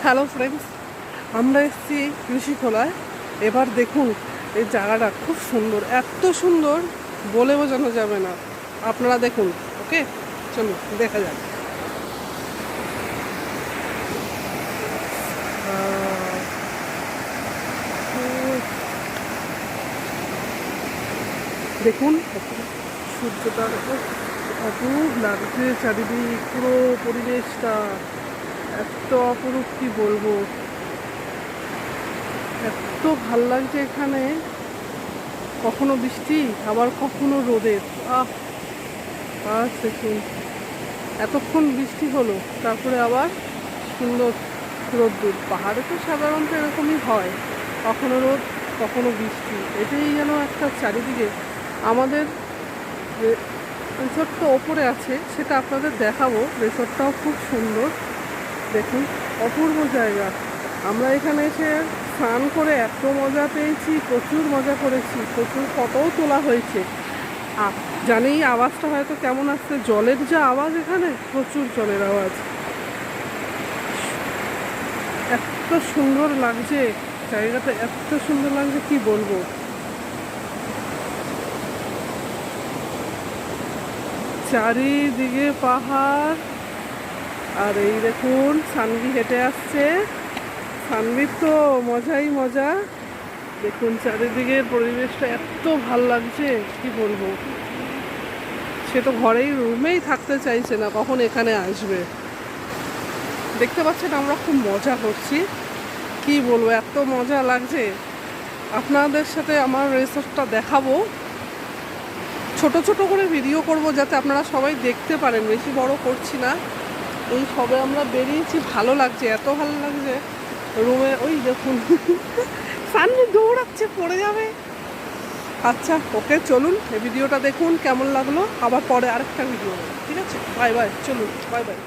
Hello friends, আমরা এসেছি ঋষিখোলায়। এবার দেখুন এই জায়গাটা খুব সুন্দর, এত সুন্দর বলে বোঝানো যাবে না। আপনারা দেখুন। ওকে, চলুন দেখা যাক। দেখুন সূর্যটা দেখো, অপরূপ লাগছে চারিদিক, পুরো পরিবেশটা এত অপরূপ, কি বলবো, এত ভাল লাগছে এখানে। কখনো বৃষ্টি আবার কখনো রোদের। আর দেখুন এতক্ষণ বৃষ্টি হলো, তারপরে আবার সুন্দর রোদ্দুর। পাহাড়ে তো সাধারণত এরকমই হয়, কখনো রোদ কখনো বৃষ্টি। এটাই যেন একটা চারিদিকে। আমাদের রিসোর্টটা ওপরে আছে, সেটা আপনাদের দেখাবো। রিসোর্টটাও খুব সুন্দর, দেখুন অপূর্ব জায়গা। আমরা এখানে এসে স্নান করে এত মজা পেয়েছি, প্রচুর মজা করেছি, প্রচুর ফটোও তোলা হয়েছে। জানি আওয়াজটা হয়তো কেমন আসছে, জলের যা আওয়াজ, এখানে প্রচুর জলের আওয়াজ। এত সুন্দর লাগছে জায়গাটা, এত সুন্দর লাগছে কি বলবো। চারিদিকে পাহাড়, আর এই দেখুন সানভি হেঁটে আসছে। সানভির তো মজাই মজা। দেখুন চারিদিকের পরিবেশটা এত ভাল লাগছে কি বলবো। সে তো ঘরেই রুমেই থাকতে চাইছে না, কখন এখানে আসবে। দেখতে পাচ্ছেন আমরা খুব মজা করছি, কি বলবো, এত মজা লাগছে। আপনাদের সাথে আমার রিসোর্টটা দেখাবো, ছোট ছোট করে ভিডিও করব যাতে আপনারা সবাই দেখতে পারেন, বেশি বড় করছি না। এই সবে আমরা বেরিয়েছি, ভালো লাগছে, এত ভালো লাগছে রুমে। ওই দেখুন সামনে দৌড়াচ্ছে, পড়ে যাবে। আচ্ছা ওকে, চলুন এই ভিডিওটা দেখুন কেমন লাগলো, আবার পরে আরেকটা ভিডিও, ঠিক আছে? বাই বাই, চলুন বাই বাই।